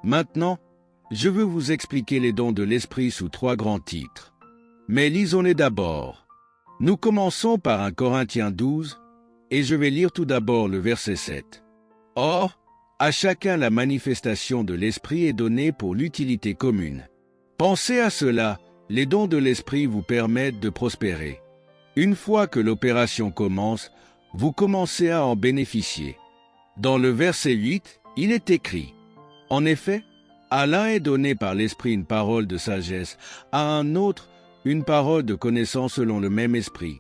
Maintenant, je veux vous expliquer les dons de l'Esprit sous 3 grands titres. Mais lisons-les d'abord. Nous commençons par 1 Corinthiens 12, et je vais lire tout d'abord le verset 7. Or, à chacun la manifestation de l'Esprit est donnée pour l'utilité commune. Pensez à cela, les dons de l'Esprit vous permettent de prospérer. Une fois que l'opération commence, vous commencez à en bénéficier. Dans le verset 8, il est écrit « En effet, à l'un est donné par l'Esprit une parole de sagesse, à un autre une parole de connaissance selon le même Esprit,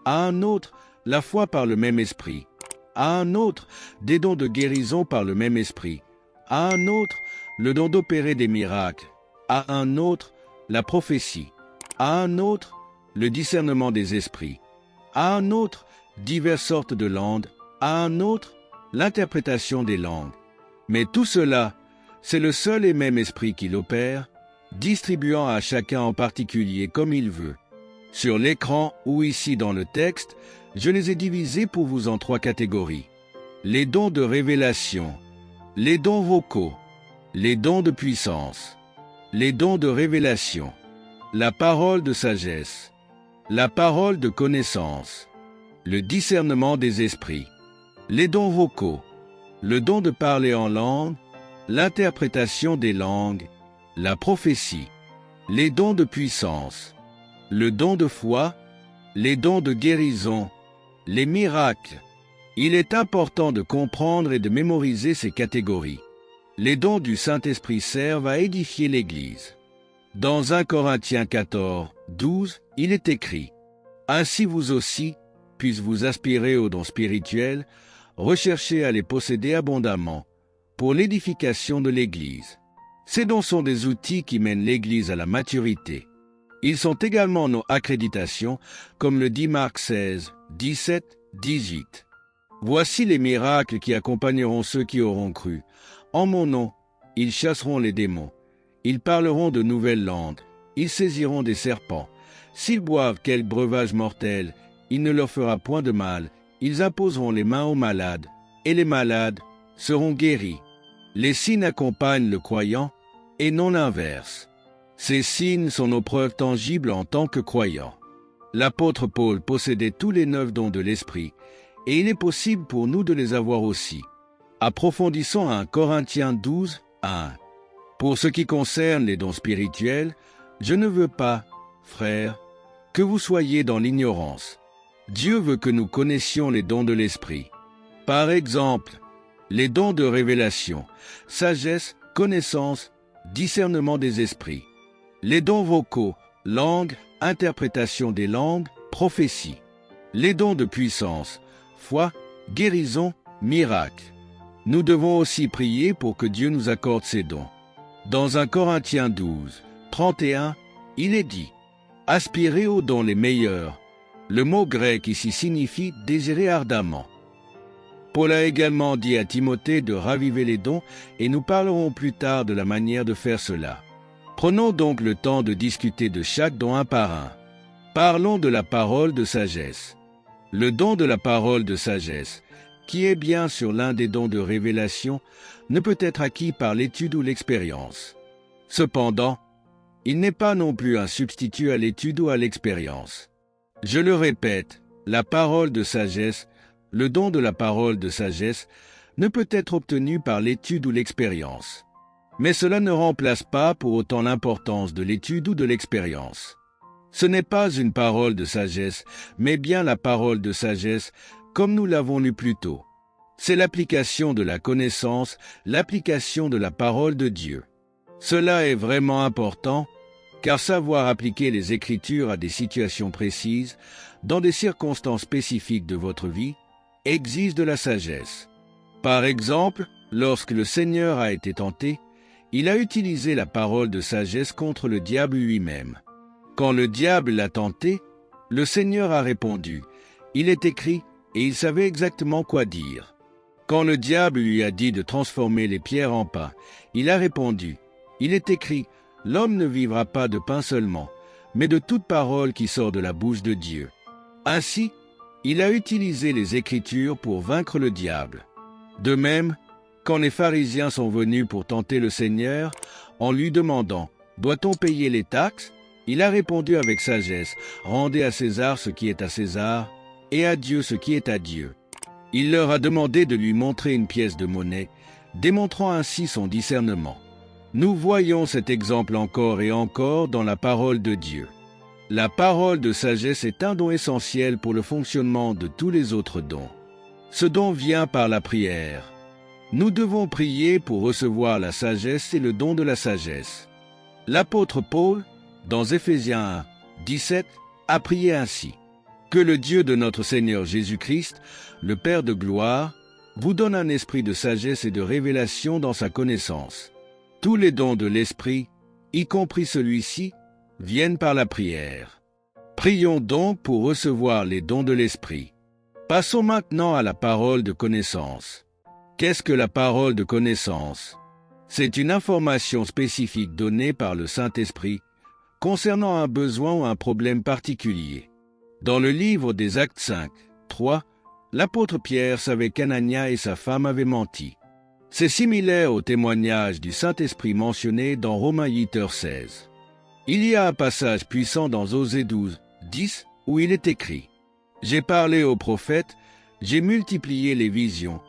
à un autre la foi par le même Esprit, à un autre des dons de guérison par le même Esprit, à un autre le don d'opérer des miracles, à un autre la prophétie, à un autre le discernement des esprits, à un autre diverses sortes de langues, à un autre l'interprétation des langues. Mais tout cela, c'est le seul et même Esprit qui l'opère, distribuant à chacun en particulier comme il veut. Sur l'écran ou ici dans le texte, je les ai divisés pour vous en 3 catégories. Les dons de révélation, les dons vocaux, les dons de puissance, les dons de révélation, la parole de sagesse, la parole de connaissance, le discernement des esprits, les dons vocaux, le don de parler en langue, l'interprétation des langues, la prophétie, les dons de puissance, le don de foi, les dons de guérison, les miracles. Il est important de comprendre et de mémoriser ces catégories. Les dons du Saint-Esprit servent à édifier l'Église. Dans 1 Corinthiens 14, 12, il est écrit « Ainsi vous aussi, puisse-vous aspirer aux dons spirituels, recherchez à les posséder abondamment, pour l'édification de l'Église. » Ces dons sont des outils qui mènent l'Église à la maturité. Ils sont également nos accréditations, comme le dit Marc 16, 17, 18. Voici les miracles qui accompagneront ceux qui auront cru. En mon nom, ils chasseront les démons. Ils parleront de nouvelles langues. Ils saisiront des serpents. S'ils boivent quelque breuvage mortel, il ne leur fera point de mal. Ils imposeront les mains aux malades, et les malades seront guéris. Les signes accompagnent le croyant, et non l'inverse. Ces signes sont nos preuves tangibles en tant que croyants. L'apôtre Paul possédait tous les 9 dons de l'Esprit, et il est possible pour nous de les avoir aussi. Approfondissons 1 Corinthiens 12, 1. Pour ce qui concerne les dons spirituels, je ne veux pas, frères, que vous soyez dans l'ignorance. Dieu veut que nous connaissions les dons de l'Esprit. Par exemple, les dons de révélation, sagesse, connaissance, discernement des esprits. Les dons vocaux, langue, interprétation des langues, prophétie. Les dons de puissance, foi, guérison, miracle. Nous devons aussi prier pour que Dieu nous accorde ces dons. Dans 1 Corinthiens 12, 31, il est dit « Aspirez aux dons les meilleurs ». Le mot grec ici signifie « désirer ardemment ». Paul a également dit à Timothée de raviver les dons et nous parlerons plus tard de la manière de faire cela. Prenons donc le temps de discuter de chaque don un par un. Parlons de la parole de sagesse. Le don de la parole de sagesse, qui est bien sûr l'un des dons de révélation, ne peut être acquis par l'étude ou l'expérience. Cependant, il n'est pas non plus un substitut à l'étude ou à l'expérience. Je le répète, la parole de sagesse, le don de la parole de sagesse, ne peut être obtenu par l'étude ou l'expérience. Mais cela ne remplace pas pour autant l'importance de l'étude ou de l'expérience. Ce n'est pas une parole de sagesse, mais bien la parole de sagesse, comme nous l'avons lu plus tôt. C'est l'application de la connaissance, l'application de la parole de Dieu. Cela est vraiment important, car savoir appliquer les Écritures à des situations précises, dans des circonstances spécifiques de votre vie, exige de la sagesse. Par exemple, lorsque le Seigneur a été tenté, il a utilisé la parole de sagesse contre le diable lui-même. Quand le diable l'a tenté, le Seigneur a répondu. Il est écrit, et il savait exactement quoi dire. Quand le diable lui a dit de transformer les pierres en pain, il a répondu. Il est écrit, l'homme ne vivra pas de pain seulement, mais de toute parole qui sort de la bouche de Dieu. Ainsi, il a utilisé les Écritures pour vaincre le diable. De même, Quand les pharisiens sont venus pour tenter le Seigneur, en lui demandant « Doit-on payer les taxes ?» il a répondu avec sagesse « Rendez à César ce qui est à César, et à Dieu ce qui est à Dieu. » Il leur a demandé de lui montrer une pièce de monnaie, démontrant ainsi son discernement. Nous voyons cet exemple encore et encore dans la parole de Dieu. La parole de sagesse est un don essentiel pour le fonctionnement de tous les autres dons. Ce don vient par la prière. Nous devons prier pour recevoir la sagesse et le don de la sagesse. L'apôtre Paul, dans Éphésiens 1, 17, a prié ainsi. Que le Dieu de notre Seigneur Jésus-Christ, le Père de gloire, vous donne un esprit de sagesse et de révélation dans sa connaissance. Tous les dons de l'Esprit, y compris celui-ci, viennent par la prière. Prions donc pour recevoir les dons de l'Esprit. Passons maintenant à la parole de connaissance. Qu'est-ce que la parole de connaissance? C'est une information spécifique donnée par le Saint-Esprit concernant un besoin ou un problème particulier. Dans le livre des Actes 5, 3, l'apôtre Pierre savait qu'Anania et sa femme avaient menti. C'est similaire au témoignage du Saint-Esprit mentionné dans Romains 8h16. Il y a un passage puissant dans Osée 12, 10, où il est écrit « J'ai parlé aux prophètes, j'ai multiplié les visions,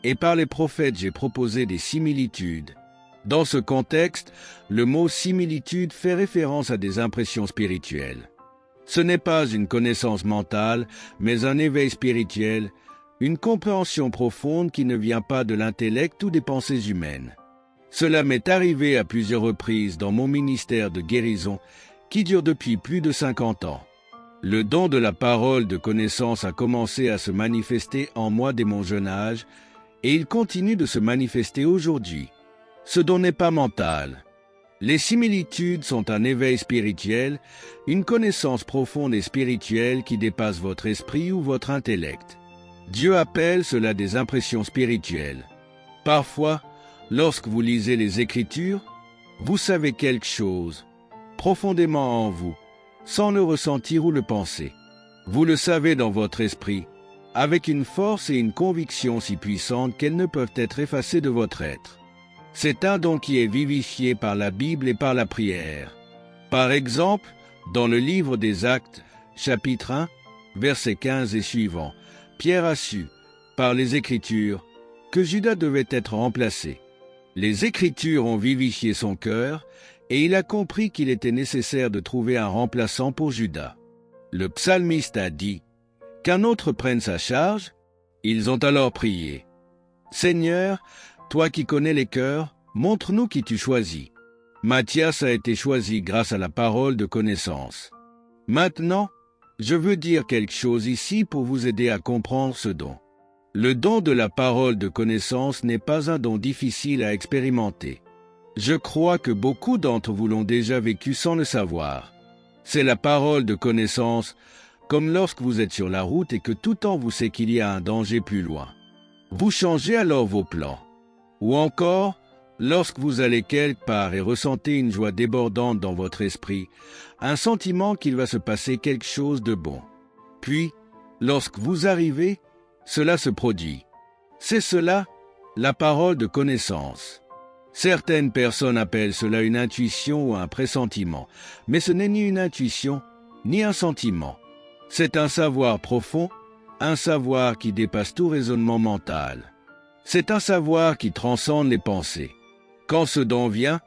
et par les prophètes j'ai proposé des similitudes. » Dans ce contexte, le mot « similitude » fait référence à des impressions spirituelles. Ce n'est pas une connaissance mentale, mais un éveil spirituel, une compréhension profonde qui ne vient pas de l'intellect ou des pensées humaines. Cela m'est arrivé à plusieurs reprises dans mon ministère de guérison, qui dure depuis plus de 50 ans. Le don de la parole de connaissance a commencé à se manifester en moi dès mon jeune âge, et il continue de se manifester aujourd'hui. Ce don n'est pas mental. Les similitudes sont un éveil spirituel, une connaissance profonde et spirituelle qui dépasse votre esprit ou votre intellect. Dieu appelle cela des impressions spirituelles. Parfois, lorsque vous lisez les Écritures, vous savez quelque chose, profondément en vous, sans le ressentir ou le penser. Vous le savez dans votre esprit, avec une force et une conviction si puissantes qu'elles ne peuvent être effacées de votre être. C'est un don qui est vivifié par la Bible et par la prière. Par exemple, dans le livre des Actes, chapitre 1, versets 15 et suivants, Pierre a su, par les Écritures, que Judas devait être remplacé. Les Écritures ont vivifié son cœur, et il a compris qu'il était nécessaire de trouver un remplaçant pour Judas. Le psalmiste a dit « Qu'un autre prenne sa charge ?» Ils ont alors prié « Seigneur, toi qui connais les cœurs, montre-nous qui tu choisis. » Matthias a été choisi grâce à la parole de connaissance. Maintenant, je veux dire quelque chose ici pour vous aider à comprendre ce don. Le don de la parole de connaissance n'est pas un don difficile à expérimenter. Je crois que beaucoup d'entre vous l'ont déjà vécu sans le savoir. C'est la parole de connaissance, comme lorsque vous êtes sur la route et que tout temps vous sait qu'il y a un danger plus loin. Vous changez alors vos plans. Ou encore, lorsque vous allez quelque part et ressentez une joie débordante dans votre esprit, un sentiment qu'il va se passer quelque chose de bon. Puis, lorsque vous arrivez, cela se produit. C'est cela, la parole de connaissance. Certaines personnes appellent cela une intuition ou un pressentiment, mais ce n'est ni une intuition, ni un sentiment. C'est un savoir profond, un savoir qui dépasse tout raisonnement mental. C'est un savoir qui transcende les pensées. Quand ce don vient,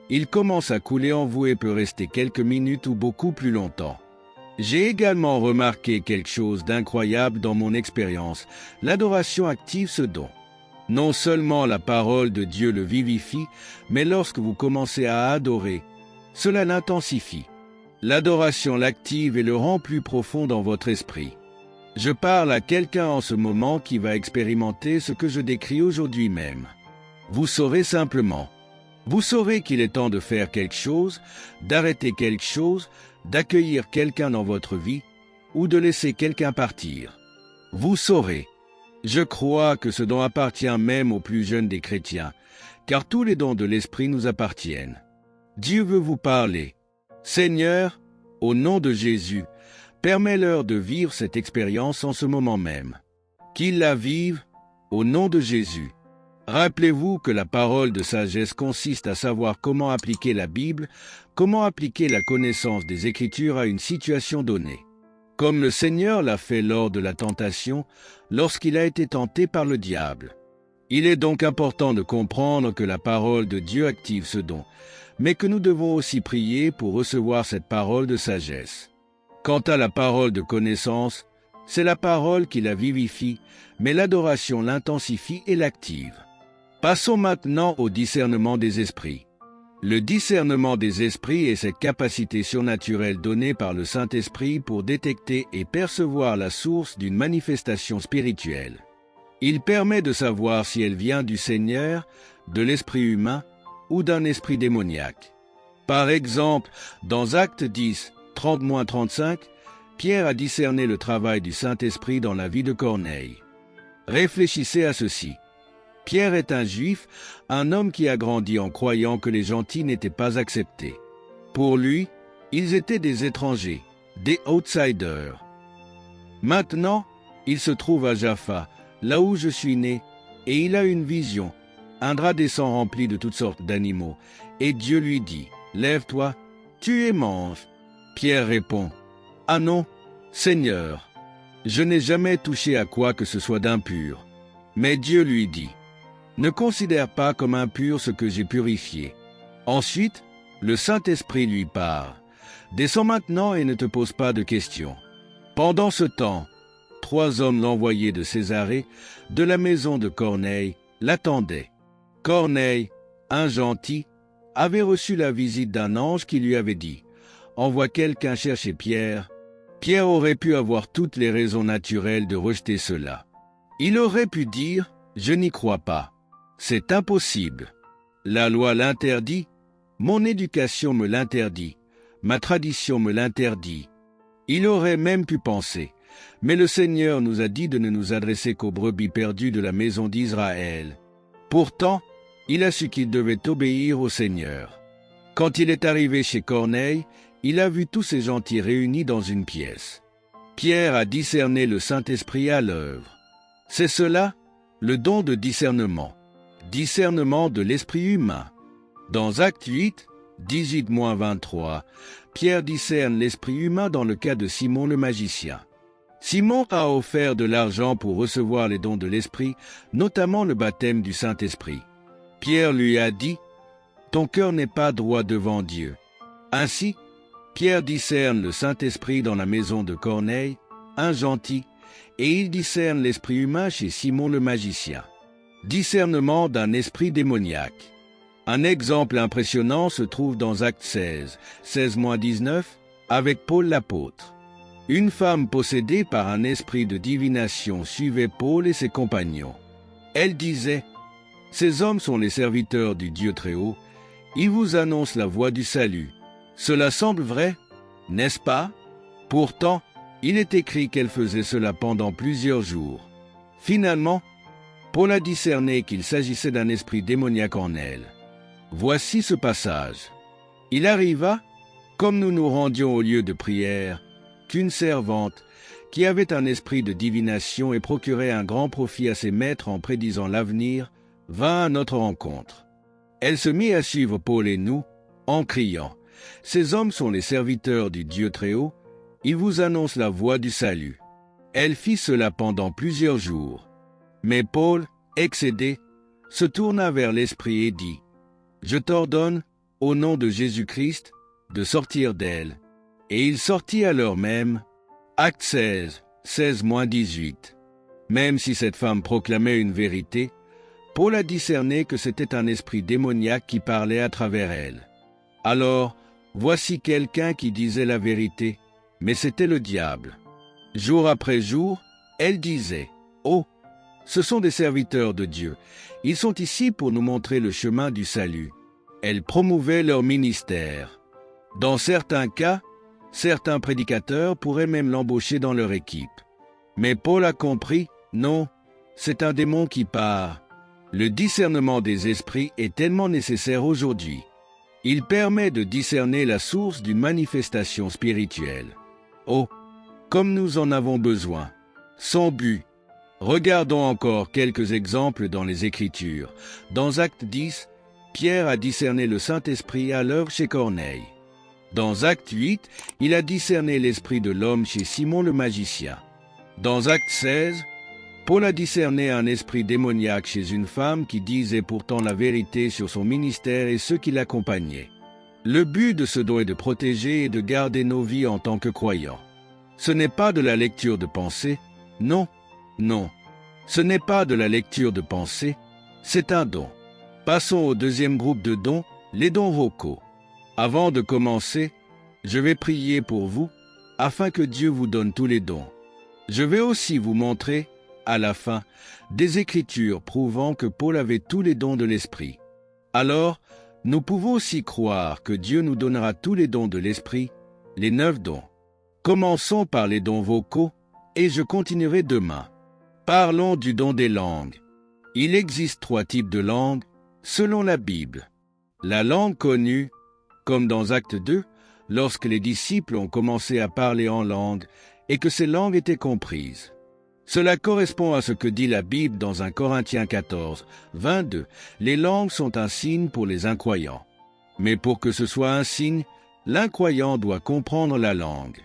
il commence à couler en vous et peut rester quelques minutes ou beaucoup plus longtemps. J'ai également remarqué quelque chose d'incroyable dans mon expérience. L'adoration active ce don. Non seulement la parole de Dieu le vivifie, mais lorsque vous commencez à adorer, cela l'intensifie. L'adoration l'active et le rend plus profond dans votre esprit. Je parle à quelqu'un en ce moment qui va expérimenter ce que je décris aujourd'hui même. Vous saurez simplement. Vous saurez qu'il est temps de faire quelque chose, d'arrêter quelque chose, d'accueillir quelqu'un dans votre vie ou de laisser quelqu'un partir. Vous saurez. Je crois que ce don appartient même aux plus jeunes des chrétiens, car tous les dons de l'Esprit nous appartiennent. Dieu veut vous parler. Seigneur, au nom de Jésus, permets-leur de vivre cette expérience en ce moment même. Qu'ils la vivent, au nom de Jésus. Rappelez-vous que la parole de sagesse consiste à savoir comment appliquer la Bible, comment appliquer la connaissance des Écritures à une situation donnée. Comme le Seigneur l'a fait lors de la tentation, lorsqu'il a été tenté par le diable. Il est donc important de comprendre que la parole de Dieu active ce don, mais que nous devons aussi prier pour recevoir cette parole de sagesse. Quant à la parole de connaissance, c'est la parole qui la vivifie, mais l'adoration l'intensifie et l'active. Passons maintenant au discernement des esprits. Le discernement des esprits est cette capacité surnaturelle donnée par le Saint-Esprit pour détecter et percevoir la source d'une manifestation spirituelle. Il permet de savoir si elle vient du Seigneur, de l'esprit humain ou d'un esprit démoniaque. Par exemple, dans Actes 10, 30-35, Pierre a discerné le travail du Saint-Esprit dans la vie de Corneille. Réfléchissez à ceci. Pierre est un juif, un homme qui a grandi en croyant que les gentils n'étaient pas acceptés. Pour lui, ils étaient des étrangers, des outsiders. Maintenant, il se trouve à Jaffa, là où je suis né, et il a une vision. Un drap descend rempli de toutes sortes d'animaux, et Dieu lui dit, « Lève-toi, tue et mange. » Pierre répond, « Ah non, Seigneur, je n'ai jamais touché à quoi que ce soit d'impur. » Mais Dieu lui dit, « Ne considère pas comme impur ce que j'ai purifié. » Ensuite, le Saint-Esprit lui parle, « Descends maintenant et ne te pose pas de questions. » Pendant ce temps, 3 hommes l'envoyés de Césarée, de la maison de Corneille, l'attendaient. Corneille, un gentil, avait reçu la visite d'un ange qui lui avait dit « Envoie quelqu'un chercher Pierre. » Pierre aurait pu avoir toutes les raisons naturelles de rejeter cela. Il aurait pu dire « Je n'y crois pas. C'est impossible. La loi l'interdit. Mon éducation me l'interdit. Ma tradition me l'interdit. » Il aurait même pu penser « Mais le Seigneur nous a dit de ne nous adresser qu'aux brebis perdues de la maison d'Israël. » Pourtant, il a su qu'il devait obéir au Seigneur. Quand il est arrivé chez Corneille, il a vu tous ces gentils réunis dans une pièce. Pierre a discerné le Saint-Esprit à l'œuvre. C'est cela, le don de discernement. Discernement de l'esprit humain. Dans Actes 8, 18-23, Pierre discerne l'esprit humain dans le cas de Simon le magicien. Simon a offert de l'argent pour recevoir les dons de l'esprit, notamment le baptême du Saint-Esprit. Pierre lui a dit « Ton cœur n'est pas droit devant Dieu. » Ainsi, Pierre discerne le Saint-Esprit dans la maison de Corneille, un gentil, et il discerne l'esprit humain chez Simon le magicien. Discernement d'un esprit démoniaque. Un exemple impressionnant se trouve dans Actes 16, 16-19, avec Paul l'apôtre. Une femme possédée par un esprit de divination suivait Paul et ses compagnons. Elle disait « Ces hommes sont les serviteurs du Dieu Très-Haut. Ils vous annoncent la voie du salut. Cela semble vrai, n'est-ce pas? Pourtant, il est écrit qu'elle faisait cela pendant plusieurs jours. » Finalement, Paul a discerné qu'il s'agissait d'un esprit démoniaque en elle. Voici ce passage. Il arriva, comme nous nous rendions au lieu de prière, qu'une servante, qui avait un esprit de divination et procurait un grand profit à ses maîtres en prédisant l'avenir, vint à notre rencontre. Elle se mit à suivre Paul et nous, en criant « Ces hommes sont les serviteurs du Dieu Très-Haut, ils vous annoncent la voie du salut. » Elle fit cela pendant plusieurs jours. Mais Paul, excédé, se tourna vers l'esprit et dit « Je t'ordonne, au nom de Jésus-Christ, de sortir d'elle. » Et il sortit à l'heure même. Acte 16, 16-18. Même si cette femme proclamait une vérité, Paul a discerné que c'était un esprit démoniaque qui parlait à travers elle. Alors, voici quelqu'un qui disait la vérité, mais c'était le diable. Jour après jour, elle disait « Oh, ce sont des serviteurs de Dieu. Ils sont ici pour nous montrer le chemin du salut. » Elle promouvait leur ministère. Dans certains cas, certains prédicateurs pourraient même l'embaucher dans leur équipe. Mais Paul a compris, non, c'est un démon qui part. Le discernement des esprits est tellement nécessaire aujourd'hui. Il permet de discerner la source d'une manifestation spirituelle. Oh, comme nous en avons besoin. Son but, Regardons encore quelques exemples dans les Écritures. Dans Acte 10, Pierre a discerné le Saint-Esprit à l'œuvre chez Corneille. Dans Acte 8, il a discerné l'esprit de l'homme chez Simon le magicien. Dans Acte 16, Paul a discerné un esprit démoniaque chez une femme qui disait pourtant la vérité sur son ministère et ceux qui l'accompagnaient. Le but de ce don est de protéger et de garder nos vies en tant que croyants. Ce n'est pas de la lecture de pensée, non, non. Ce n'est pas de la lecture de pensée, c'est un don. Passons au deuxième groupe de dons, les dons vocaux. Avant de commencer, je vais prier pour vous, afin que Dieu vous donne tous les dons. Je vais aussi vous montrer, à la fin, des Écritures prouvant que Paul avait tous les dons de l'Esprit. Alors, nous pouvons aussi croire que Dieu nous donnera tous les dons de l'Esprit, les 9 dons. Commençons par les dons vocaux, et je continuerai demain. Parlons du don des langues. Il existe 3 types de langues, selon la Bible. La langue connue, comme dans Acte 2, lorsque les disciples ont commencé à parler en langue et que ces langues étaient comprises. Cela correspond à ce que dit la Bible dans 1 Corinthiens 14, 22. Les langues sont un signe pour les incroyants. Mais pour que ce soit un signe, l'incroyant doit comprendre la langue.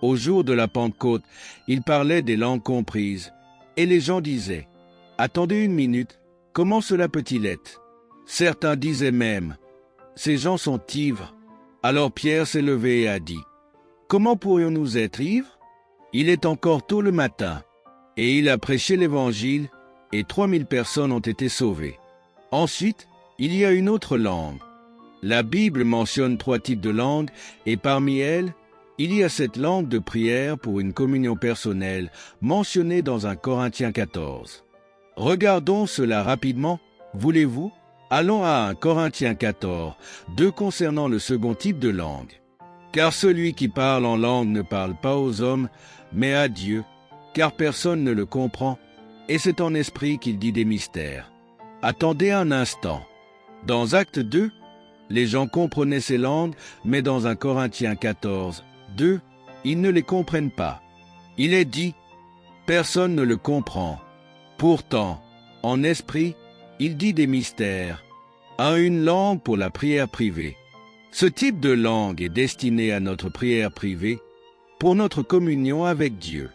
Au jour de la Pentecôte, il parlait des langues comprises, et les gens disaient « Attendez une minute, comment cela peut-il être ?» Certains disaient même « Ces gens sont ivres. » Alors Pierre s'est levé et a dit « Comment pourrions-nous être ivres? Il est encore tôt le matin. » Et il a prêché l'Évangile, et 3000 personnes ont été sauvées. Ensuite, il y a une autre langue. La Bible mentionne 3 types de langues, et parmi elles, il y a cette langue de prière pour une communion personnelle, mentionnée dans 1 Corinthiens 14. Regardons cela rapidement, voulez-vous? Allons à 1 Corinthiens 14, 2 concernant le second type de langue. Car celui qui parle en langue ne parle pas aux hommes, mais à Dieu, car personne ne le comprend, et c'est en esprit qu'il dit des mystères. Attendez un instant. Dans Acte 2, les gens comprenaient ces langues, mais dans 1 Corinthiens 14, 2, ils ne les comprennent pas. Il est dit, personne ne le comprend. Pourtant, en esprit, il dit des mystères, à une langue pour la prière privée. Ce type de langue est destiné à notre prière privée, pour notre communion avec Dieu.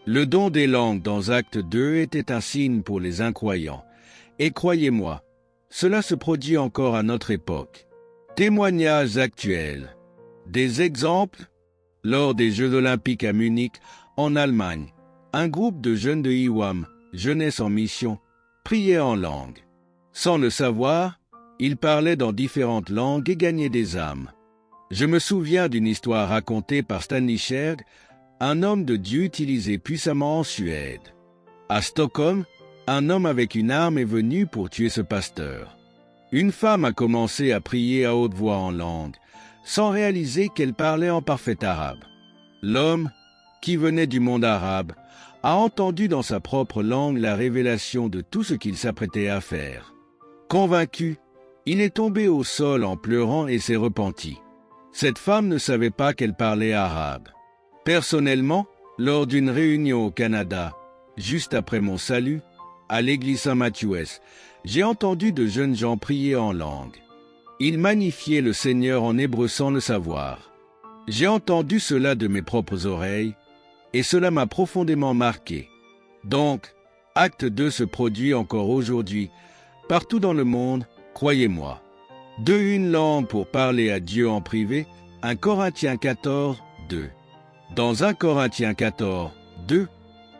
Le don des langues dans Acte 2 était un signe pour les incroyants. Et croyez-moi, cela se produit encore à notre époque. Témoignages actuels. Des exemples. Lors des Jeux olympiques à Munich, en Allemagne, un groupe de jeunes de IWAM, Jeunesse en mission, priait en langue. Sans le savoir, ils parlaient dans différentes langues et gagnaient des âmes. Je me souviens d'une histoire racontée par Stanley Scherg, un homme de Dieu utilisé puissamment en Suède. À Stockholm, un homme avec une arme est venu pour tuer ce pasteur. Une femme a commencé à prier à haute voix en langue, sans réaliser qu'elle parlait en parfait arabe. L'homme, qui venait du monde arabe, a entendu dans sa propre langue la révélation de tout ce qu'il s'apprêtait à faire. Convaincu, il est tombé au sol en pleurant et s'est repenti. Cette femme ne savait pas qu'elle parlait arabe. Personnellement, lors d'une réunion au Canada, juste après mon salut, à l'église Saint-Mathieu, j'ai entendu de jeunes gens prier en langue. Ils magnifiaient le Seigneur en hébreu sans le savoir. J'ai entendu cela de mes propres oreilles, et cela m'a profondément marqué. Donc, Acte 2 se produit encore aujourd'hui, partout dans le monde, croyez-moi. Une langue pour parler à Dieu en privé, 1 Corinthiens 14, 2. Dans 1 Corinthiens 14, 2,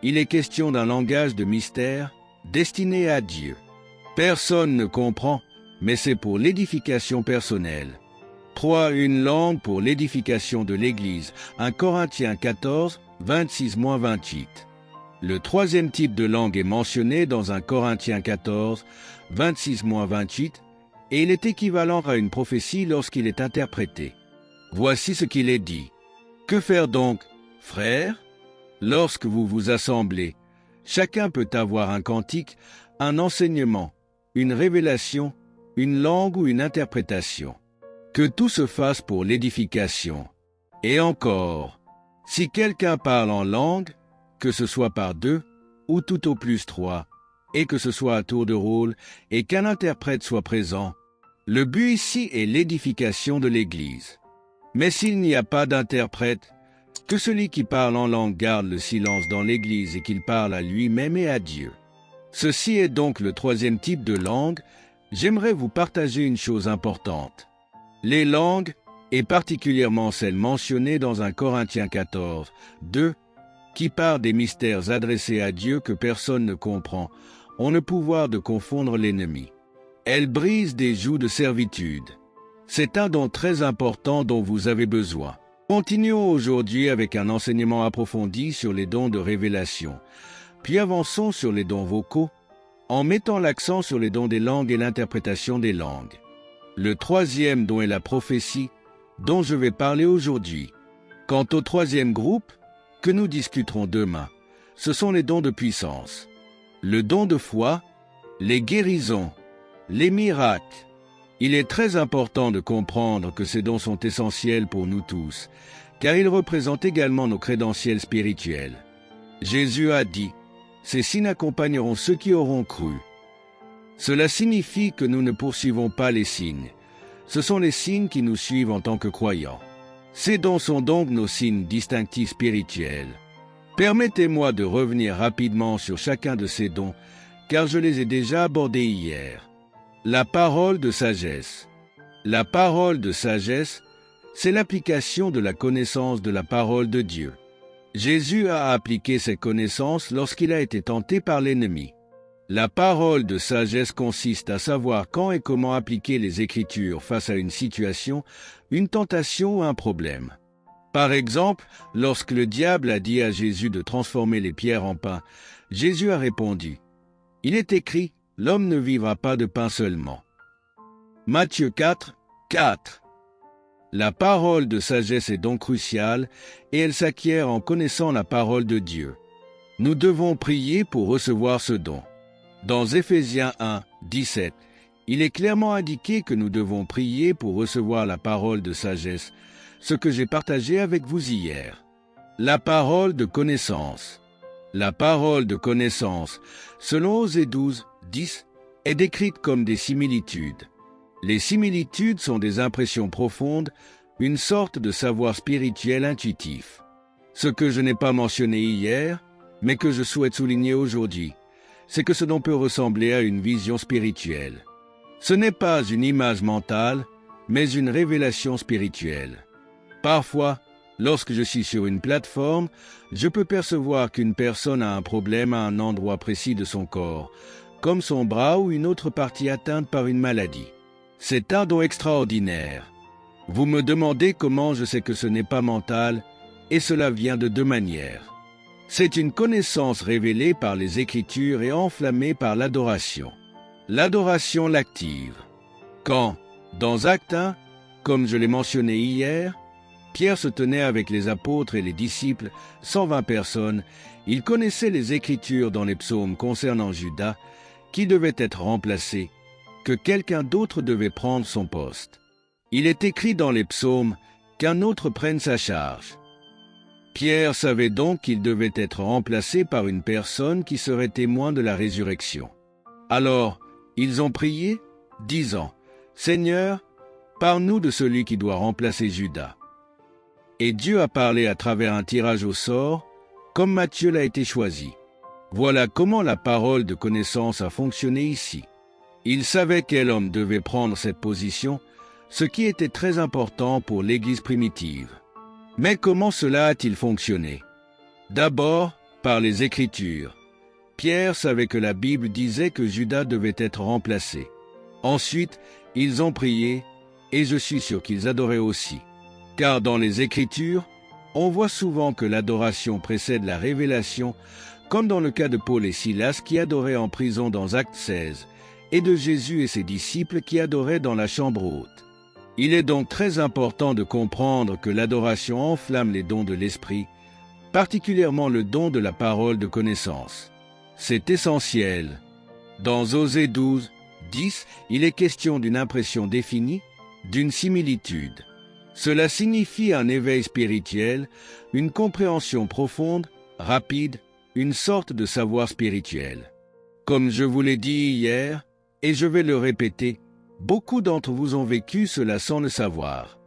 il est question d'un langage de mystère destiné à Dieu. Personne ne comprend, mais c'est pour l'édification personnelle. 3. Une langue pour l'édification de l'Église, 1 Corinthiens 14, 26-28. Le troisième type de langue est mentionné dans 1 Corinthiens 14, 26-28, et il est équivalent à une prophétie lorsqu'il est interprété. Voici ce qu'il est dit. Que faire donc, frères? Lorsque vous vous assemblez, chacun peut avoir un cantique, un enseignement, une révélation, une langue ou une interprétation. Que tout se fasse pour l'édification. Et encore, si quelqu'un parle en langue, que ce soit par 2, ou tout au plus 3, et que ce soit à tour de rôle, et qu'un interprète soit présent. Le but ici est l'édification de l'Église. Mais s'il n'y a pas d'interprète, que celui qui parle en langue garde le silence dans l'Église et qu'il parle à lui-même et à Dieu. Ceci est donc le troisième type de langue. J'aimerais vous partager une chose importante. Les langues, et particulièrement celles mentionnées dans 1 Corinthiens 14, 2, qui parlent des mystères adressés à Dieu que personne ne comprend, ont le pouvoir de confondre l'ennemi. Elles brisent des jougs de servitude. C'est un don très important dont vous avez besoin. Continuons aujourd'hui avec un enseignement approfondi sur les dons de révélation, puis avançons sur les dons vocaux, en mettant l'accent sur les dons des langues et l'interprétation des langues. Le troisième don est la prophétie, dont je vais parler aujourd'hui. Quant au troisième groupe, que nous discuterons demain, ce sont les dons de puissance. Le don de foi, les guérisons, les miracles. Il est très important de comprendre que ces dons sont essentiels pour nous tous, car ils représentent également nos crédentiels spirituels. Jésus a dit, « Ces signes accompagneront ceux qui auront cru ». Cela signifie que nous ne poursuivons pas les signes. Ce sont les signes qui nous suivent en tant que croyants. Ces dons sont donc nos signes distinctifs spirituels. Permettez-moi de revenir rapidement sur chacun de ces dons, car je les ai déjà abordés hier. La parole de sagesse. La parole de sagesse, c'est l'application de la connaissance de la parole de Dieu. Jésus a appliqué ces connaissances lorsqu'il a été tenté par l'ennemi. La parole de sagesse consiste à savoir quand et comment appliquer les Écritures face à une situation, une tentation ou un problème. Par exemple, lorsque le diable a dit à Jésus de transformer les pierres en pain, Jésus a répondu, « Il est écrit, l'homme ne vivra pas de pain seulement. » Matthieu 4, 4. La parole de sagesse est donc cruciale et elle s'acquiert en connaissant la parole de Dieu. Nous devons prier pour recevoir ce don. Dans Éphésiens 1, 17, il est clairement indiqué que nous devons prier pour recevoir la parole de sagesse, ce que j'ai partagé avec vous hier. La parole de connaissance. La parole de connaissance, selon Osée 12, 10, est décrite comme des similitudes. Les similitudes sont des impressions profondes, une sorte de savoir spirituel intuitif. Ce que je n'ai pas mentionné hier, mais que je souhaite souligner aujourd'hui, c'est que ce don peut ressembler à une vision spirituelle. Ce n'est pas une image mentale, mais une révélation spirituelle. Parfois, lorsque je suis sur une plateforme, je peux percevoir qu'une personne a un problème à un endroit précis de son corps, comme son bras ou une autre partie atteinte par une maladie. C'est un don extraordinaire. Vous me demandez comment je sais que ce n'est pas mental, et cela vient de deux manières. C'est une connaissance révélée par les Écritures et enflammée par l'adoration. L'adoration l'active. Quand, dans Actes 1, comme je l'ai mentionné hier, Pierre se tenait avec les apôtres et les disciples, 120 personnes, il connaissait les Écritures dans les psaumes concernant Judas, qui devait être remplacé, que quelqu'un d'autre devait prendre son poste. Il est écrit dans les psaumes qu'un autre prenne sa charge. Pierre savait donc qu'il devait être remplacé par une personne qui serait témoin de la résurrection. Alors, ils ont prié, disant, « Seigneur, parle-nous de celui qui doit remplacer Judas. » Et Dieu a parlé à travers un tirage au sort, comme Matthieu l'a été choisi. Voilà comment la parole de connaissance a fonctionné ici. Il savait quel homme devait prendre cette position, ce qui était très important pour l'Église primitive. Mais comment cela a-t-il fonctionné? D'abord, par les Écritures. Pierre savait que la Bible disait que Judas devait être remplacé. Ensuite, ils ont prié, et je suis sûr qu'ils adoraient aussi. Car dans les Écritures, on voit souvent que l'adoration précède la révélation, comme dans le cas de Paul et Silas qui adoraient en prison dans Actes 16, et de Jésus et ses disciples qui adoraient dans la chambre haute. Il est donc très important de comprendre que l'adoration enflamme les dons de l'Esprit, particulièrement le don de la parole de connaissance. C'est essentiel. Dans Osée 12, 10, il est question d'une impression définie, d'une similitude. Cela signifie un éveil spirituel, une compréhension profonde, rapide, une sorte de savoir spirituel. Comme je vous l'ai dit hier, et je vais le répéter, beaucoup d'entre vous ont vécu cela sans le savoir.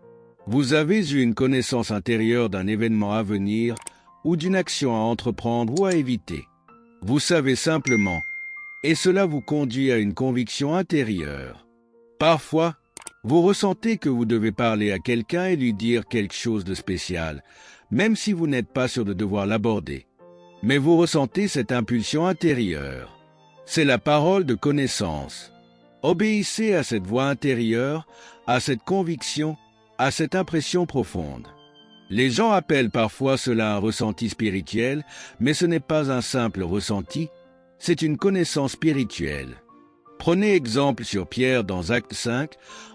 Vous avez eu une connaissance intérieure d'un événement à venir ou d'une action à entreprendre ou à éviter. Vous savez simplement, et cela vous conduit à une conviction intérieure. Parfois, vous ressentez que vous devez parler à quelqu'un et lui dire quelque chose de spécial, même si vous n'êtes pas sûr de devoir l'aborder. Mais vous ressentez cette impulsion intérieure. C'est la parole de connaissance. Obéissez à cette voix intérieure, à cette conviction, à cette impression profonde. Les gens appellent parfois cela un ressenti spirituel, mais ce n'est pas un simple ressenti, c'est une connaissance spirituelle. Prenez exemple sur Pierre dans Acte 5,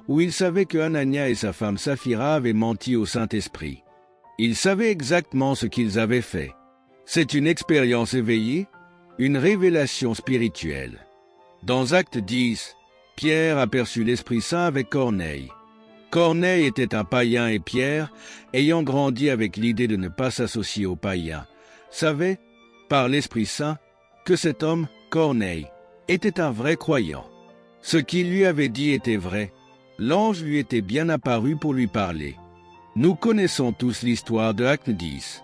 où il savait que Anania et sa femme Saphira avaient menti au Saint-Esprit. Ils savaient exactement ce qu'ils avaient fait. C'est une expérience éveillée, une révélation spirituelle. Dans Acte 10, Pierre aperçut l'Esprit Saint avec Corneille. Corneille était un païen et Pierre, ayant grandi avec l'idée de ne pas s'associer aux païens, savait, par l'Esprit Saint, que cet homme, Corneille, était un vrai croyant. Ce qu'il lui avait dit était vrai. L'ange lui était bien apparu pour lui parler. Nous connaissons tous l'histoire de Acte 10.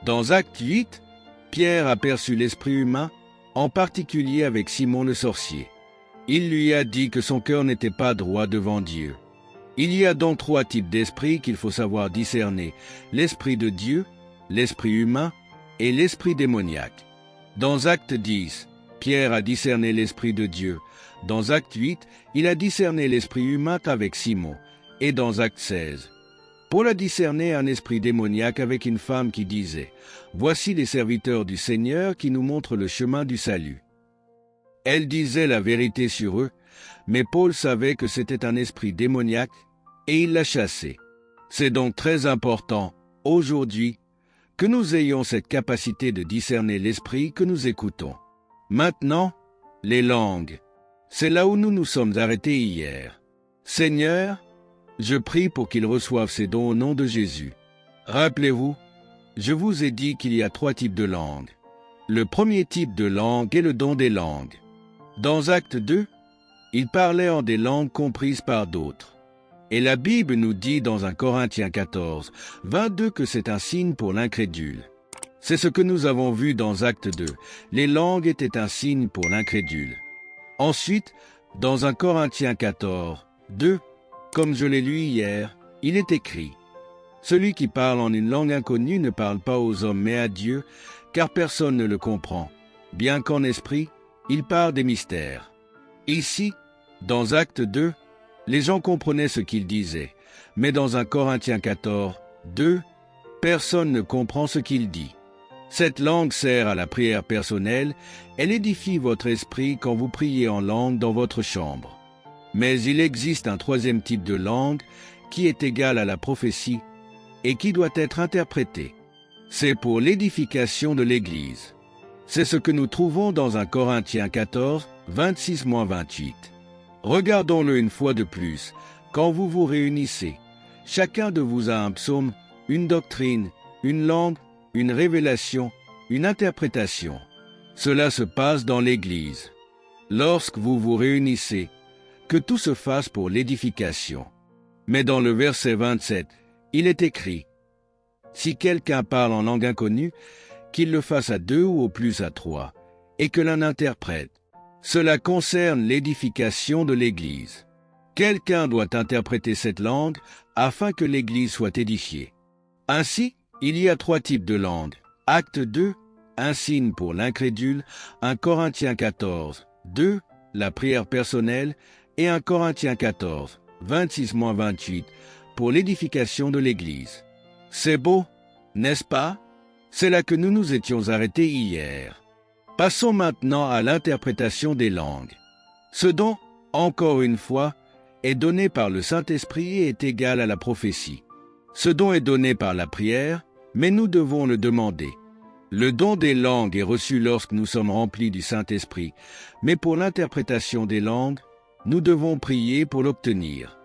Dans Acte 8, Pierre aperçut l'esprit humain, en particulier avec Simon le sorcier. Il lui a dit que son cœur n'était pas droit devant Dieu. Il y a donc 3 types d'esprits qu'il faut savoir discerner: l'esprit de Dieu, l'esprit humain et l'esprit démoniaque. Dans Acte 10, Pierre a discerné l'esprit de Dieu. Dans Acte 8, il a discerné l'esprit humain avec Simon. Et dans Acte 16, Paul a discerné un esprit démoniaque avec une femme qui disait « Voici les serviteurs du Seigneur qui nous montrent le chemin du salut ». Elle disait la vérité sur eux, mais Paul savait que c'était un esprit démoniaque et il l'a chassé. C'est donc très important, aujourd'hui, que nous ayons cette capacité de discerner l'esprit que nous écoutons. Maintenant, les langues. C'est là où nous nous sommes arrêtés hier. Seigneur, je prie pour qu'ils reçoivent ces dons au nom de Jésus. Rappelez-vous, je vous ai dit qu'il y a 3 types de langues. Le premier type de langue est le don des langues. Dans Acte 2, il parlait en des langues comprises par d'autres. Et la Bible nous dit dans 1 Corinthiens 14, 22 que c'est un signe pour l'incrédule. C'est ce que nous avons vu dans Acte 2. Les langues étaient un signe pour l'incrédule. Ensuite, dans 1 Corinthiens 14, 2, comme je l'ai lu hier, il est écrit « Celui qui parle en une langue inconnue ne parle pas aux hommes mais à Dieu, car personne ne le comprend, bien qu'en esprit, il parle des mystères. » Ici, dans Acte 2, les gens comprenaient ce qu'il disait, mais dans 1 Corinthiens 14, 2, personne ne comprend ce qu'il dit. Cette langue sert à la prière personnelle, elle édifie votre esprit quand vous priez en langue dans votre chambre. Mais il existe un 3e type de langue qui est égal à la prophétie et qui doit être interprété. C'est pour l'édification de l'Église. C'est ce que nous trouvons dans 1 Corinthiens 14, 26-28. Regardons-le une fois de plus. Quand vous vous réunissez, chacun de vous a un psaume, une doctrine, une langue, une révélation, une interprétation. Cela se passe dans l'Église. Lorsque vous vous réunissez, que tout se fasse pour l'édification. Mais dans le verset 27, il est écrit « Si quelqu'un parle en langue inconnue, qu'il le fasse à 2 ou au plus à 3, et que l'un interprète. Cela concerne l'édification de l'Église. Quelqu'un doit interpréter cette langue afin que l'Église soit édifiée. Ainsi, il y a 3 types de langues. Acte 2, un signe pour l'incrédule, 1 Corinthiens 14, 2, la prière personnelle, et 1 Corinthiens 14, 26-28, pour l'édification de l'Église. C'est beau, n'est-ce pas? C'est là que nous nous étions arrêtés hier. Passons maintenant à l'interprétation des langues. Ce don, encore une fois, est donné par le Saint-Esprit et est égal à la prophétie. Ce don est donné par la prière, mais nous devons le demander. Le don des langues est reçu lorsque nous sommes remplis du Saint-Esprit, mais pour l'interprétation des langues, nous devons prier pour l'obtenir.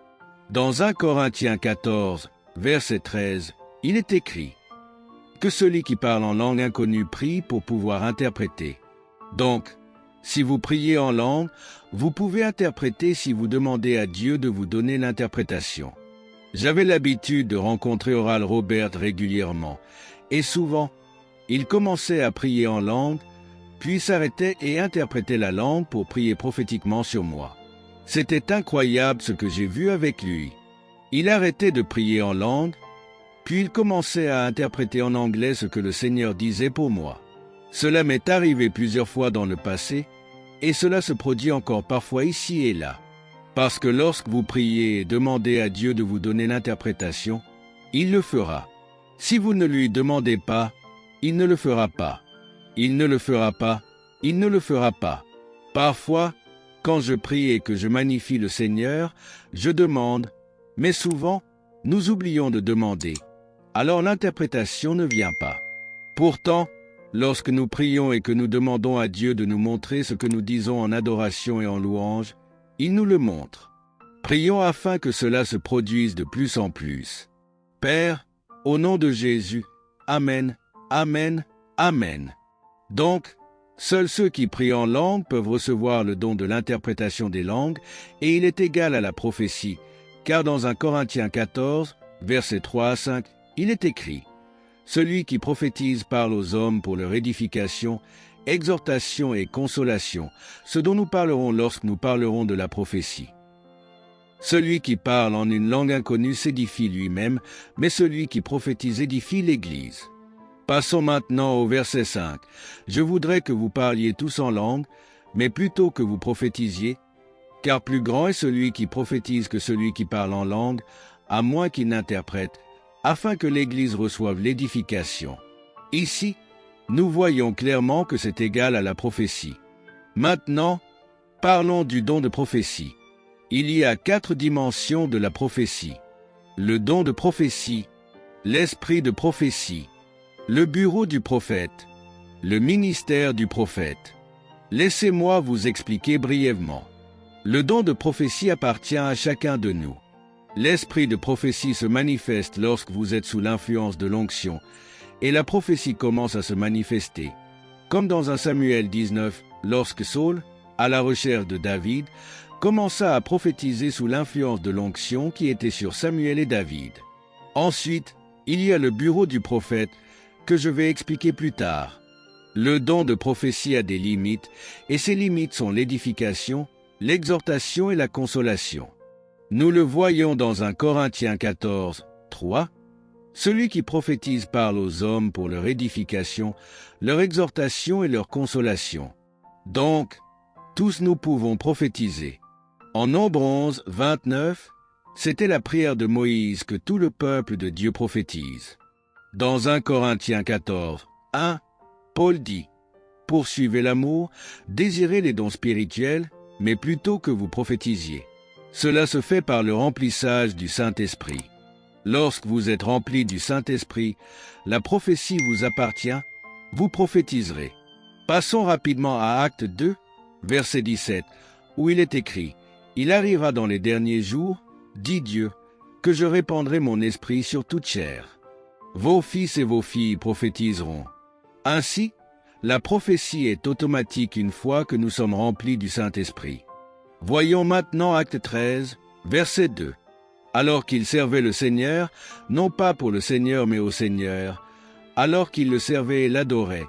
Dans 1 Corinthiens 14, verset 13, il est écrit « que celui qui parle en langue inconnue prie pour pouvoir interpréter. Donc, si vous priez en langue, vous pouvez interpréter si vous demandez à Dieu de vous donner l'interprétation. J'avais l'habitude de rencontrer Oral Robert régulièrement, et souvent, il commençait à prier en langue, puis s'arrêtait et interprétait la langue pour prier prophétiquement sur moi. C'était incroyable ce que j'ai vu avec lui. Il arrêtait de prier en langue, puis il commençait à interpréter en anglais ce que le Seigneur disait pour moi. Cela m'est arrivé plusieurs fois dans le passé, et cela se produit encore parfois ici et là. Parce que lorsque vous priez et demandez à Dieu de vous donner l'interprétation, il le fera. Si vous ne lui demandez pas, il ne le fera pas. Il ne le fera pas, il ne le fera pas. Parfois, quand je prie et que je magnifie le Seigneur, je demande, mais souvent, nous oublions de demander. Alors l'interprétation ne vient pas. Pourtant, lorsque nous prions et que nous demandons à Dieu de nous montrer ce que nous disons en adoration et en louange, il nous le montre. Prions afin que cela se produise de plus en plus. Père, au nom de Jésus, Amen, Amen, Amen. Donc, seuls ceux qui prient en langue peuvent recevoir le don de l'interprétation des langues, et il est égal à la prophétie, car dans 1 Corinthiens 14, versets 3 à 5, il est écrit « Celui qui prophétise parle aux hommes pour leur édification, exhortation et consolation, ce dont nous parlerons lorsque nous parlerons de la prophétie. Celui qui parle en une langue inconnue s'édifie lui-même, mais celui qui prophétise édifie l'Église. » Passons maintenant au verset 5. Je voudrais que vous parliez tous en langue, mais plutôt que vous prophétisiez, car plus grand est celui qui prophétise que celui qui parle en langue, à moins qu'il n'interprète, afin que l'Église reçoive l'édification. Ici, nous voyons clairement que c'est égal à la prophétie. Maintenant, parlons du don de prophétie. Il y a 4 dimensions de la prophétie. Le don de prophétie, l'esprit de prophétie, le bureau du prophète, le ministère du prophète. Laissez-moi vous expliquer brièvement. Le don de prophétie appartient à chacun de nous. L'esprit de prophétie se manifeste lorsque vous êtes sous l'influence de l'onction, et la prophétie commence à se manifester. Comme dans 1 Samuel 19, lorsque Saul, à la recherche de David, commença à prophétiser sous l'influence de l'onction qui était sur Samuel et David. Ensuite, il y a le bureau du prophète, que je vais expliquer plus tard. Le don de prophétie a des limites, et ces limites sont l'édification, l'exhortation et la consolation. Nous le voyons dans 1 Corinthiens 14, 3. Celui qui prophétise parle aux hommes pour leur édification, leur exhortation et leur consolation. Donc, tous nous pouvons prophétiser. En Nombre 11, 29, c'était la prière de Moïse que tout le peuple de Dieu prophétise. Dans 1 Corinthiens 14, 1, Paul dit « Poursuivez l'amour, désirez les dons spirituels, mais plutôt que vous prophétisiez. Cela se fait par le remplissage du Saint-Esprit. Lorsque vous êtes rempli du Saint-Esprit, la prophétie vous appartient, vous prophétiserez. » Passons rapidement à Actes 2, verset 17, où il est écrit « Il arrivera dans les derniers jours, dit Dieu, que je répandrai mon esprit sur toute chair. Vos fils et vos filles prophétiseront. » Ainsi, la prophétie est automatique une fois que nous sommes remplis du Saint-Esprit. Voyons maintenant Acte 13, verset 2. Alors qu'il servait le Seigneur, non pas pour le Seigneur mais au Seigneur, alors qu'il le servait et l'adorait,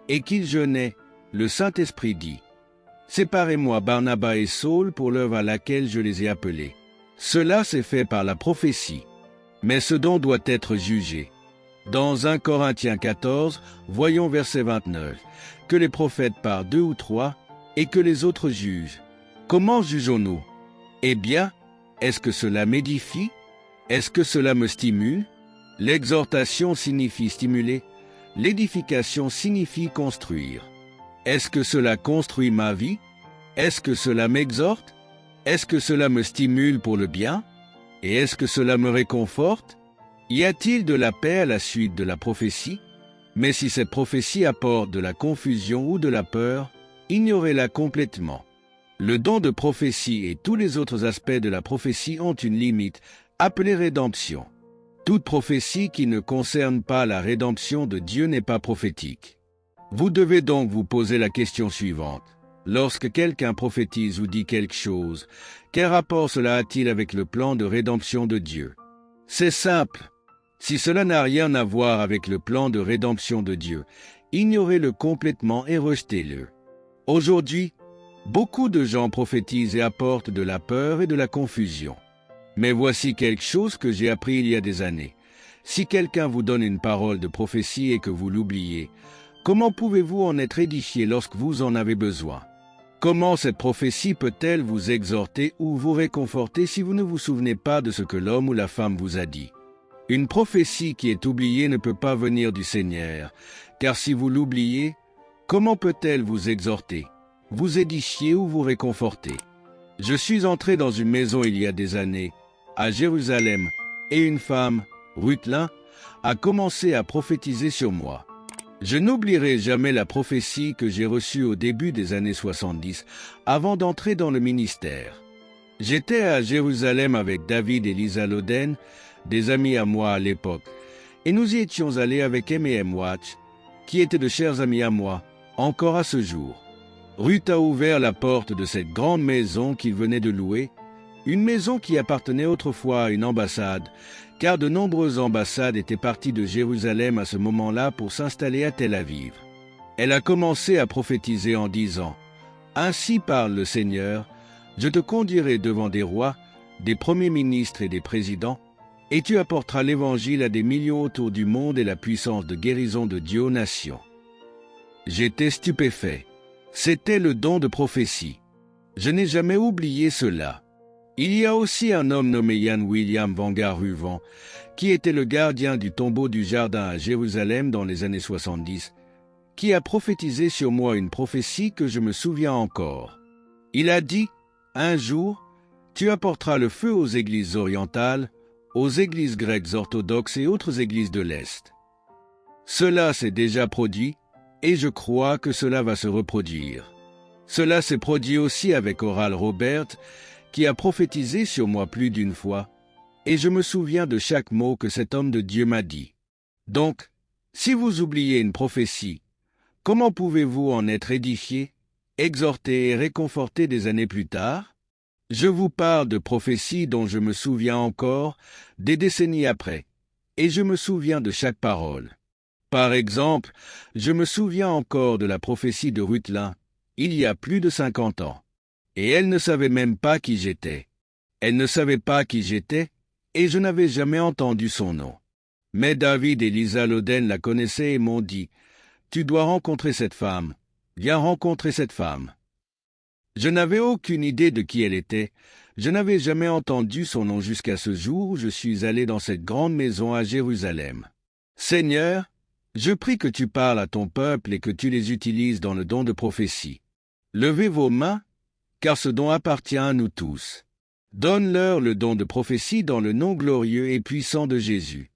et qu'il jeûnait, le Saint-Esprit dit « Séparez-moi Barnabas et Saul pour l'œuvre à laquelle je les ai appelés. » Cela s'est fait par la prophétie, mais ce don doit être jugé. Dans 1 Corinthiens 14, voyons verset 29, que les prophètes parlent 2 ou 3, et que les autres jugent. Comment jugeons-nous? Eh bien, est-ce que cela m'édifie? Est-ce que cela me stimule? L'exhortation signifie stimuler, l'édification signifie construire. Est-ce que cela construit ma vie? Est-ce que cela m'exhorte? Est-ce que cela me stimule pour le bien? Et est-ce que cela me réconforte? Y a-t-il de la paix à la suite de la prophétie? Mais si cette prophétie apporte de la confusion ou de la peur, ignorez-la complètement. Le don de prophétie et tous les autres aspects de la prophétie ont une limite, appelée rédemption. Toute prophétie qui ne concerne pas la rédemption de Dieu n'est pas prophétique. Vous devez donc vous poser la question suivante. Lorsque quelqu'un prophétise ou dit quelque chose, quel rapport cela a-t-il avec le plan de rédemption de Dieu? C'est simple. Si cela n'a rien à voir avec le plan de rédemption de Dieu, ignorez-le complètement et rejetez-le. Aujourd'hui, beaucoup de gens prophétisent et apportent de la peur et de la confusion. Mais voici quelque chose que j'ai appris il y a des années. Si quelqu'un vous donne une parole de prophétie et que vous l'oubliez, comment pouvez-vous en être édifié lorsque vous en avez besoin? Comment cette prophétie peut-elle vous exhorter ou vous réconforter si vous ne vous souvenez pas de ce que l'homme ou la femme vous a dit? Une prophétie qui est oubliée ne peut pas venir du Seigneur, car si vous l'oubliez, comment peut-elle vous exhorter, vous édifier ou vous réconforter? Je suis entré dans une maison il y a des années, à Jérusalem, et une femme, Ruthlin, a commencé à prophétiser sur moi. Je n'oublierai jamais la prophétie que j'ai reçue au début des années 70, avant d'entrer dans le ministère. J'étais à Jérusalem avec David et Lisa Loden, des amis à moi à l'époque, et nous y étions allés avec M&M Watch, qui étaient de chers amis à moi, encore à ce jour. Ruth a ouvert la porte de cette grande maison qu'il venait de louer, une maison qui appartenait autrefois à une ambassade, car de nombreuses ambassades étaient parties de Jérusalem à ce moment-là pour s'installer à Tel Aviv. Elle a commencé à prophétiser en disant « Ainsi parle le Seigneur, je te conduirai devant des rois, des premiers ministres et des présidents, et tu apporteras l'Évangile à des millions autour du monde et la puissance de guérison de Dieu aux nations. » J'étais stupéfait. C'était le don de prophétie. Je n'ai jamais oublié cela. Il y a aussi un homme nommé Jan William Vangar Ruvan, qui était le gardien du tombeau du jardin à Jérusalem dans les années 70, qui a prophétisé sur moi une prophétie que je me souviens encore. Il a dit, « Un jour, tu apporteras le feu aux églises orientales, aux églises grecques orthodoxes et autres églises de l'Est. » Cela s'est déjà produit, et je crois que cela va se reproduire. Cela s'est produit aussi avec Oral Robert, qui a prophétisé sur moi plus d'une fois, et je me souviens de chaque mot que cet homme de Dieu m'a dit. Donc, si vous oubliez une prophétie, comment pouvez-vous en être édifié, exhorté et réconforté des années plus tard? Je vous parle de prophéties dont je me souviens encore des décennies après, et je me souviens de chaque parole. Par exemple, je me souviens encore de la prophétie de Ruthlin, il y a plus de 50 ans. Et elle ne savait même pas qui j'étais. Elle ne savait pas qui j'étais, et je n'avais jamais entendu son nom. Mais David et Lisa Loden la connaissaient et m'ont dit, « Tu dois rencontrer cette femme. Viens rencontrer cette femme. » Je n'avais aucune idée de qui elle était. Je n'avais jamais entendu son nom jusqu'à ce jour où je suis allé dans cette grande maison à Jérusalem. Seigneur, je prie que tu parles à ton peuple et que tu les utilises dans le don de prophétie. Levez vos mains, car ce don appartient à nous tous. Donne-leur le don de prophétie dans le nom glorieux et puissant de Jésus.